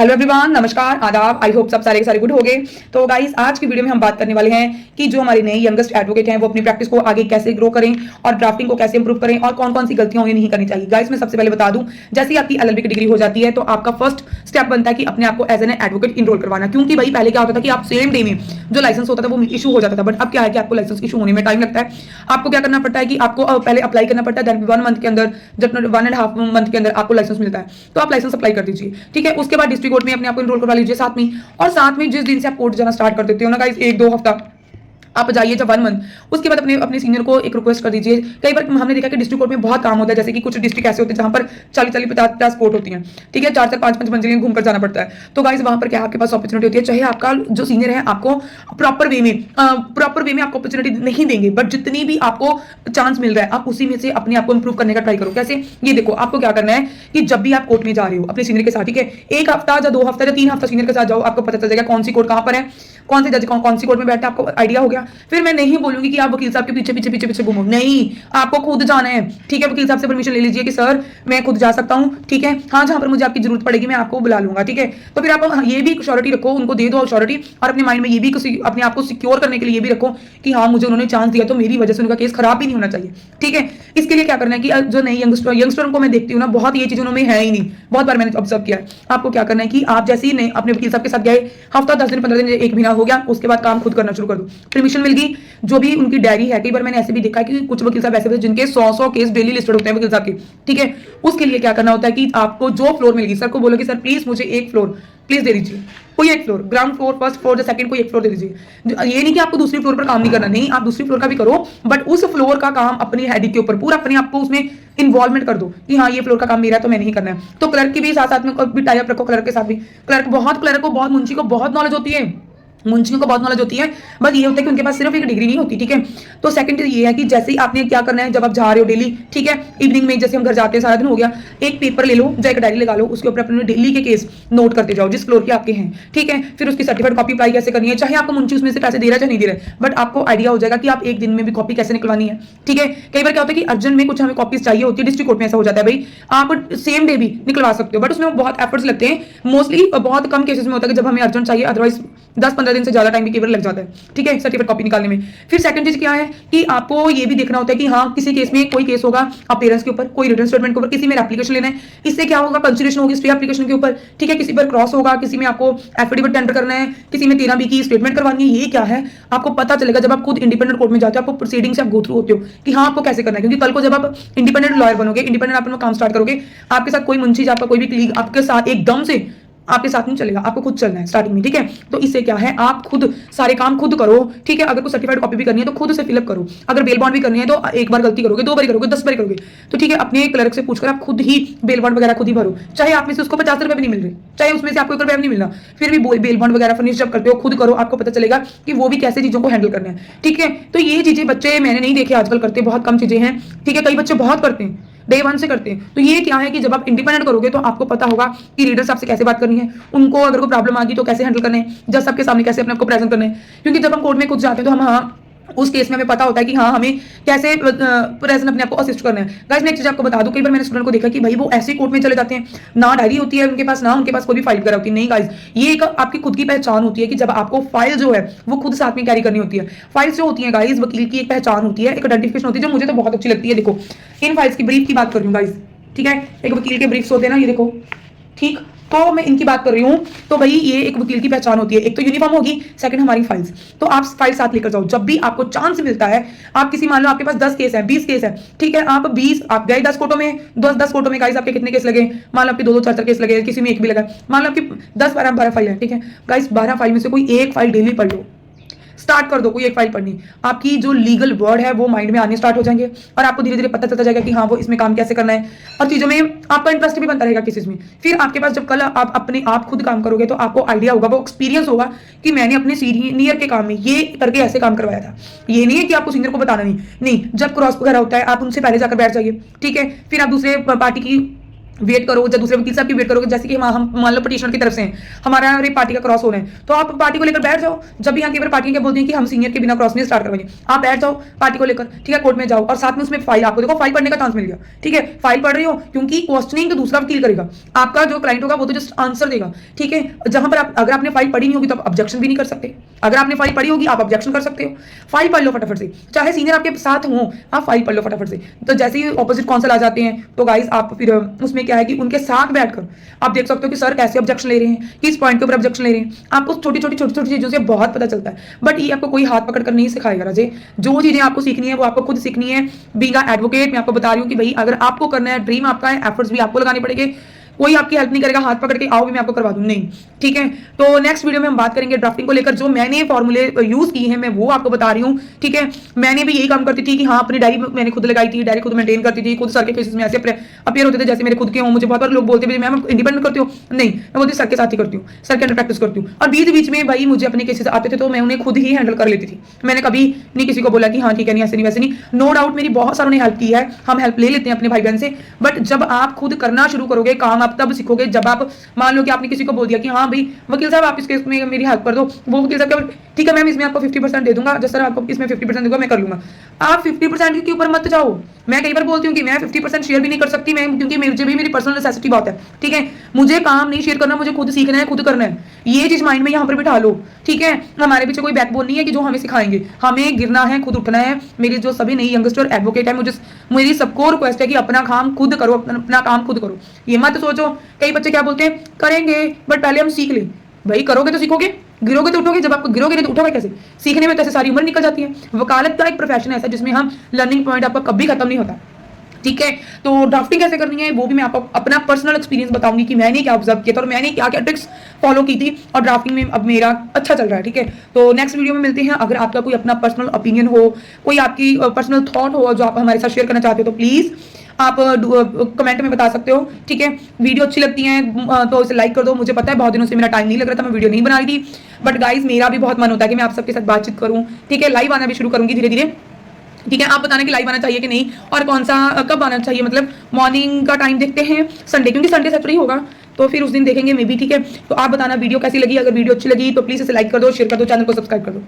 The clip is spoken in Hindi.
हेलो एवरीवन, नमस्कार, आदाब। आई होप सब सारे के सारे गुड हो गए। तो गाइस, आज की वीडियो में हम बात करने वाले हैं कि जो हमारे नए यंगेस्ट एडवोकेट हैं वो अपनी प्रैक्टिस को आगे कैसे ग्रो करें और ड्राफ्टिंग को कैसे इंप्रूव करें और कौन कौन सी गलतियां उन्हें नहीं करनी चाहिए। गाइस, मैं सबसे पहले बता दूं, जैसे ही आपकी एलएलबी की डिग्री हो जाती है तो आपका फर्स्ट स्टेप बनता है कि अपने आप को एज एन एडवोकेट इनरोल करवाना। क्योंकि भाई पहले क्या होता था कि आप सेम डे में जो लाइसेंस होता था वो इशू हो जाता था, बट अब क्या है कि आपको लाइसेंस इशू होने में टाइम लगता है। आपको क्या करना पड़ता है कि आपको पहले अप्लाई करना पड़ता है, देन 1 मंथ के अंदर, जब 1.5 मंथ के अंदर आपको लाइसेंस मिलता है तो आप लाइसेंस अप्लाई कर दीजिए। ठीक है, उसके बाद डिस्ट्रिक्ट कोर्ट में अपने आप को इनरोल करवा लीजिए साथ में। और साथ में जिस दिन से आप कोर्ट जाना स्टार्ट कर देते हो ना गाइस, 1-2 हफ्ता आप जाइए, जब 1 मंथ, उसके बाद अपने अपने सीनियर को एक रिक्वेस्ट कर दीजिए। कई बार हमने देखा कि डिस्ट्रिक्ट कोर्ट में बहुत काम होता है, जैसे कि कुछ डिस्ट्रिक्ट ऐसे होते हैं जहां पर 40-50 कोर्ट होती हैं। ठीक है, 4-4 5-5 मंजिलें घूमकर जाना पड़ता है। तो गाइस, वहां पर क्या आपके पास अपॉर्चुनिटी होती है, चाहे आपका जो सीनियर है आपको प्रॉपर वे में आपको अपॉर्चुनिटी नहीं देंगे, बट जितनी भी आपको चांस मिल रहा है आप उसी में से अपने आप को इंप्रूव करने का ट्राई करो। कैसे, ये देखो, आपको क्या करना है कि जब भी आप कोर्ट में जा रहे हो अपने सीनियर के साथ, ठीक है, 1 हफ्ता या 2 हफ्ता या 3 हफ्ता सीनियर के साथ जाओ, आपको पता चल जाएगा कौन सी कोर्ट कहां पर है, कौन से जज कौन सी कोर्ट में बैठा है, आपको आइडिया हो गया। फिर मैं नहीं बोलूंगी कि आप वकील साहब के पीछे पीछे पीछे पीछे घूमो, नहीं, आपको खुद जाना है। ठीक है, वकील साहब से परमिशन ले लीजिए कि सर मैं खुद जा सकता हूं। ठीक है, हाँ, जहां पर मुझे आपकी जरूरत पड़ेगी मैं आपको बुला लूंगा। ठीक है, तो फिर आप ये भी श्योरिटी रखो, उनको दे दो श्योरिटी, और अपने माइंड में ये भी अपने आप को सिक्योर करने के लिए ये भी रखो कि हाँ, मुझे उन्होंने चांस दिया तो मेरी वजह से उनका केस खराब भी नहीं होना चाहिए। ठीक है, इसके लिए क्या करना है कि जो नई यंगस्टरों को मैं देखती हूँ ना, बहुत ये चीज उन्होंने है ही नहीं, बहुत बार मैंने ऑब्जर्व किया है। आपको क्या करना है कि आप जैसे ही अपने वकील साहब के साथ गए, हफ्ता 10 दिन 15 दिन 1 महीना हो गया, उसके बाद काम खुद करना शुरू कर दो। परमिशन मिल गई, जो भी उनकी डायरी है, कई बार मैंने ऐसे भी देखा है कि कुछ वकील साहब ऐसे होते हैं जिनके 100 केस डेली लिस्टेड होते हैं वकील साहब के। ठीक है, उसके लिए क्या करना होता है कि आपको जो फ्लोर मिल गई, सर को बोलो कि सर प्लीज मुझे एक फ्लोर प्लीज दे दीजिए, कोई एक floor, ground floor, first floor या सेकंड, कोई एक फ्लोर दे दीजिए। ये नहीं कि आपको दूसरी फ्लोर पर काम नहीं करना, नहीं, आप दूसरी फ्लोर का भी करो, बट उस फ्लोर का काम अपनी हेड के ऊपर पूरा अपने आप को उसमें इन्वॉल्वमेंट कर दो कि हाँ, ये फ्लोर का काम मेरा है तो मैं नहीं करना है। तो क्लर्क की भी साथ साथ में भी टाई अप रखो, क्लर्क के साथ भी। क्लर्क को बहुत, मुंशी को बहुत नॉलेज होती है, मुंशियों को बहुत नॉलेज होती है, बस ये होता है कि उनके पास सिर्फ एक डिग्री नहीं होती। ठीक है, तो सेकंड चीज ये है कि जैसे ही आपने क्या करना है, जब आप जा रहे हो डेली, ठीक है, इवनिंग में जैसे हम घर जाते हैं, सारा दिन हो गया, एक पेपर ले लो या एक डायरी लगा लो, उसके ऊपर अपने डेली के केस नोट करते जाओ जिस फ्लोर के आपके हैं। ठीक है, फिर उसकी सर्टिफाइड कॉपी अप्लाई कैसे करनी है, चाहे आपको मुंशी उसमें से पैसे दे रहा है चाहे नहीं दे रहा है, बट आपको आइडिया हो जाएगा कि आप एक दिन में भी कॉपी कैसे निकलवानी है। ठीक है, कई बार क्या होता है कि अर्जेंट में कुछ हमें कॉपीज चाहिए होती है, डिस्ट्रिक्ट कोर्ट में ऐसा हो जाता है भाई, आप सेम डे भी निकलवा सकते हो, बट उसमें बहुत एफर्ट्स लगते हैं। मोस्टली बहुत कम केसेस में होता है कि जब हमें अर्जेंट चाहिए, अदरवाइज 10-15 दिन से ज्यादा टाइम भी लग जाता है। ठीक है, सर्टिफिकेट कॉपी निकालने में। फिर सेकंड चीज क्या है कि आपको ये भी देखना होता है कि हाँ, किसी केस में कोई केस होगा आप पेरेंट्स के ऊपर, कोई रिटर्न स्टेटमेंट के ऊपर, किसी में एप्लीकेशन लेना है, इससे क्या होगा, कंसिडरेशन होगी स्टे एप्लीकेशन के ऊपर। ठीक है, किसी पर क्रॉस होगा, किसी में आपको एफिडेविट टेंडर करना है, किसी में 13B की स्टेटमेंट करवानी है। ये क्या है आपको पता चलेगा जब आप खुद इंडिपेंडेंट कोर्ट में जाते हो, आपको प्रोसीडिंग से आप गो थ्रू होते हो कि हाँ, आपको कैसे करना है। क्योंकि कल को जब आप इंडिपेंडेंट लॉयर बनोगे, इंडिपेंडेंट आप काम स्टार्ट करोगे, आपके साथ कोई मुंशी, आपका कोई भी कलीग आपके साथ एकदम से आपके साथ नहीं चलेगा, आपको खुद चलना है स्टार्टिंग में। ठीक है, तो इससे क्या है, आप खुद सारे काम खुद करो। ठीक है, अगर कोई सर्टिफाइड कॉपी भी करनी है तो खुद से फिलअप करो, अगर बेल बॉन्ड भी करनी है तो एक बार गलती करोगे, 2 बार करोगे, 10 बार करोगे, तो ठीक है, अपने क्लर्क से पूछकर आप खुद ही बेल बॉन्ड वगैरह खुद ही भरो, चाहे आप में से उसको 50 रुपए भी नहीं मिल रहे, चाहे उसमें से आपको 1 रुपया भी नहीं मिलना, फिर भी बेल बॉन्ड वगैरह फर्निश जब करते हो खुद करो, आपको पता चलेगा कि वो भी कैसे चीजों को हैंडल करना है। ठीक है, तो ये चीजें बच्चे मैंने नहीं देखे आजकल करते, बहुत कम चीजें हैं। ठीक है, कई बच्चे बहुत करते हैं, डे 1 से करते हैं। तो ये क्या है कि जब आप इंडिपेंडेंट करोगे तो आपको पता होगा कि रीडर साहब से कैसे बात करनी है, उनको अगर कोई प्रॉब्लम आ गई तो कैसे हैंडल करना है, जज साहब के सामने कैसे अपने आप को प्रेजेंट करना है। क्योंकि जब हम कोर्ट में खुद जाते हैं तो हम हाँ, उस केस में हमें पता होता है कि हाँ, हमें कैसे प्रेजेंट अपने आप को असिस्ट करना है। गाइस, मैं एक चीज आपको बता दूं, कई बार मैंने स्टूडेंट को देखा कि भाई वो ऐसे कोर्ट में चले जाते हैं, ना डायरी होती है उनके पास, ना उनके पास कोई भी फाइल वगैरह होती है। नहीं गाइस, ये एक आपकी खुद की पहचान होती है कि जब आपको फाइल जो है वो खुद साथ में कैरी करनी होती है। फाइल्स जो होती है गाइस, वकील की एक पहचान होती है, एक आइडेंटिफिकेशन होती है, जो मुझे तो बहुत अच्छी लगती है। देखो, इन फाइल्स की ब्रीफ की बात कर रही हूँ गाइस। ठीक है, एक वकील के ब्रीफ्स होते हैं ना, ये देखो, ठीक, तो मैं इनकी बात कर रही हूँ। तो भाई ये एक वकील की पहचान होती है, एक तो यूनिफॉर्म होगी, सेकंड हमारी फाइल्स। तो आप फाइल साथ लेकर जाओ, जब भी आपको चांस मिलता है। आप किसी, मान लो आपके पास 10 केस है, 20 केस है, ठीक है, आप 20 आप गए 10 कोर्टों में, 10 कोर्टों में गाइस आपके कितने केस लगे, मान लो आपके 2-2 4-4 केस लगे, किसी में एक भी लगा, मान लो आपकी 10-12 फाइल है। ठीक है गाइस, 12 फाइल में से कोई एक फाइल डेली पढ़ लो, स्टार्ट कर दो, कोई एक फाइल पढ़नी, आपकी जो लीगल वर्ड है वो माइंड में आने स्टार्ट हो जाएंगे, और आपको धीरे धीरे पता चलता जाएगा कि हाँ, वो इसमें काम कैसे करना है, और चीजों में आपका इंटरेस्ट भी बनता रहेगा किसी में। फिर आपके पास जब कल आप अपने आप खुद काम करोगे तो आपको आइडिया होगा, वो एक्सपीरियंस होगा कि मैंने अपने सीनियर के काम में ये करके ऐसे काम करवाया था। ये नहीं है कि आपको सीनियर को बताना नहीं, जब क्रॉस वगैरह होता है आप उनसे पहले जाकर बैठ जाइए। ठीक है, फिर आप दूसरे पार्टी की वेट करो, जब दूसरे वकील साहब की वेट करोगे, जैसे कि हम मान लो पिटिशनर की तरफ से हैं, हमारा पार्टी का क्रॉस हो रहा है, तो आप पार्टी को लेकर बैठ जाओ। जब भी यहाँ की पार्टी क्या बोलती है कि हम सीनियर के बिना क्रॉस नहीं स्टार्ट करवाएंगे, आप बैठ जाओ पार्टी को लेकर, ठीक है, कोर्ट में जाओ और साथ में उसमें फाइल, आपको देखो फाइल पढ़ने का चांस मिल गया, ठीक है, फाइल पढ़ रही हो, क्योंकि क्वेश्चनिंग तो दूसरा वकील करेगा, आपका जो क्लाइंट होगा वो तो जस्ट आंसर देगा, ठीक है। जहां पर आप अगर आपने फाइल पढ़ी नहीं होगी तो आप ऑब्जेक्शन भी नहीं कर सकते, अगर आपने फाइल पढ़ी होगी आप ऑब्जेक्शन कर सकते हो। फाइल पढ़ लो फटाफट से, चाहे सीनियर आपके साथ हो, आप फाइल पढ़ लो फटाफट से। तो जैसे ही ऑपोजिट काउंसिल आ जाते हैं तो गाइस आप फिर उसमें क्या है कि उनके साथ बैठकर आप देख सकते हो कि सर कैसे ऑब्जेक्शन ले रहे हैं, किस पॉइंट के ऊपर ऑब्जेक्शन ले रहे हैं। आपको छोटी छोटी चीजों से बहुत पता चलता है, बट ये आपको कोई हाथ पकड़ कर नहीं सिखाएगा राजे। जो चीजें आपको सीखनी है वो आपको खुद सीखनी है। बीइंग अ एडवोकेट मैं आपको बता रही हूँ कि भाई अगर आपको करना है, ड्रीम आपका है, एफर्ट्स भी आपको लगाने पड़ेंगे। कोई आपकी हेल्प नहीं करेगा हाथ पकड़ के आओ भी मैं आपको करवा दूं, नहीं, ठीक है। तो नेक्स्ट वीडियो में हम बात करेंगे ड्राफ्टिंग को लेकर, जो मैंने फॉर्मूले यूज किए हैं मैं वो आपको बता रही हूँ, ठीक है। मैंने भी यही काम करती थी कि हाँ अपनी डायरी मैंने खुद लगाई थी, डायरी खुद मेंटेन करती थी, खुद सर के केसेस में ऐसे अपेयर होते थे जैसे मेरे खुद के हों। मुझे बहुत बार लोग बोलते थे मैम इंडिपेंडेंट करती हूँ, नहीं मैं बोलती सर के साथ ही करती हूँ, सर के अंडर प्रैक्टिस करती हूँ। और बीच बीच में भाई मुझे अपने केसेस आते थे तो मैं उन्हें खुद ही हैंडल कर लेती थी। मैंने कभी नहीं किसी को बोला कि हाँ ठीक है नहीं ऐसे नहीं वैसे नहीं। नो डाउट मेरी बहुत सारों ने हेल्प की है, हम हेल्प ले लेते हैं अपने भाई बहन से, बट जब आप खुद करना शुरू करोगे काम आप तब सीखोगे जब आप मान लो कि आपने किसी को बोल दिया कि हाँ भाई वकील साहब आप इस केस में मेरी हेल्प कर दो, वो वकील साहब ठीक है मैम इसमें आपको 50% दे दूंगा, जैसे सर आपको इसमें 50% दूंगा मैं कर लूंगा। आप 50% के ऊपर मत जाओ। मैं कई बार बोलती हूँ कि मैं 50% शेयर भी नहीं कर सकती मैं, क्योंकि मुझे भी मेरी पर्सनल नेसेसिटी बहुत है, ठीक है। मुझे काम नहीं शेयर करना, मुझे खुद सीखना है, खुद करना है। ये चीज माइंड में यहाँ पर बिठा लो, ठीक है। हमारे पीछे कोई बैकबोन नहीं है कि जो हमें सिखाएंगे, हमें गिरना है, खुद उठना है। मेरी जो सभी नई यंगस्टर एडवोकेट है, मुझे मेरी सबको रिक्वेस्ट है कि अपना काम खुद करो, अपना काम खुद करो। ये मत सोचो, कई बच्चे क्या बोलते हैं करेंगे बट पहले हम सीख ले। भाई करोगे तो सीखोगे, गिरोगे तो उठोगे, जब आप गिरोगे नहीं तो उठोगे कैसे? सीखने में तो ऐसे सारी उम्र निकल जाती है। वकालत का एक प्रोफेशन ऐसा जिसमें हम लर्निंग पॉइंट आपका कभी खत्म नहीं होता, ठीक है। तो ड्राफ्टिंग कैसे करनी है वो भी मैं आपको अपना पर्सनल एक्सपीरियंस बताऊंगी कि मैंने क्या ऑब्जर्व किया था और मैंने क्या क्या ट्रिक्स फॉलो की थी और ड्राफ्टिंग में अब मेरा अच्छा चल रहा है, ठीक है। तो नेक्स्ट वीडियो में मिलते हैं। अगर आपका कोई अपना पर्सनल ओपिनियन हो, कोई आपकी पर्सनल थॉट हो जो आप हमारे साथ शेयर करना चाहते हो तो प्लीज आप कमेंट में बता सकते हो, ठीक है। वीडियो अच्छी लगती है तो इसे लाइक कर दो। मुझे पता है बहुत दिनों से मेरा टाइम नहीं लग रहा था, मैं वीडियो नहीं बना रही थी, बट गाइज मेरा भी बहुत मन होता है कि मैं आप सबके साथ बातचीत करूं, ठीक है। लाइव आना भी शुरू करूंगी धीरे धीरे, ठीक है। आप बताना कि लाइव आना चाहिए कि नहीं और कौन सा कब आना चाहिए, मतलब मॉर्निंग का टाइम देखते हैं संडे, क्योंकि संडे सैटरडे होगा तो फिर उस दिन देखेंगे मे बी, ठीक है। तो आप बताना वीडियो कैसी लगी, अगर वीडियो अच्छी लगी तो प्लीज इसे लाइक कर दो, शेयर कर दो, चैनल को सब्सक्राइब कर दो।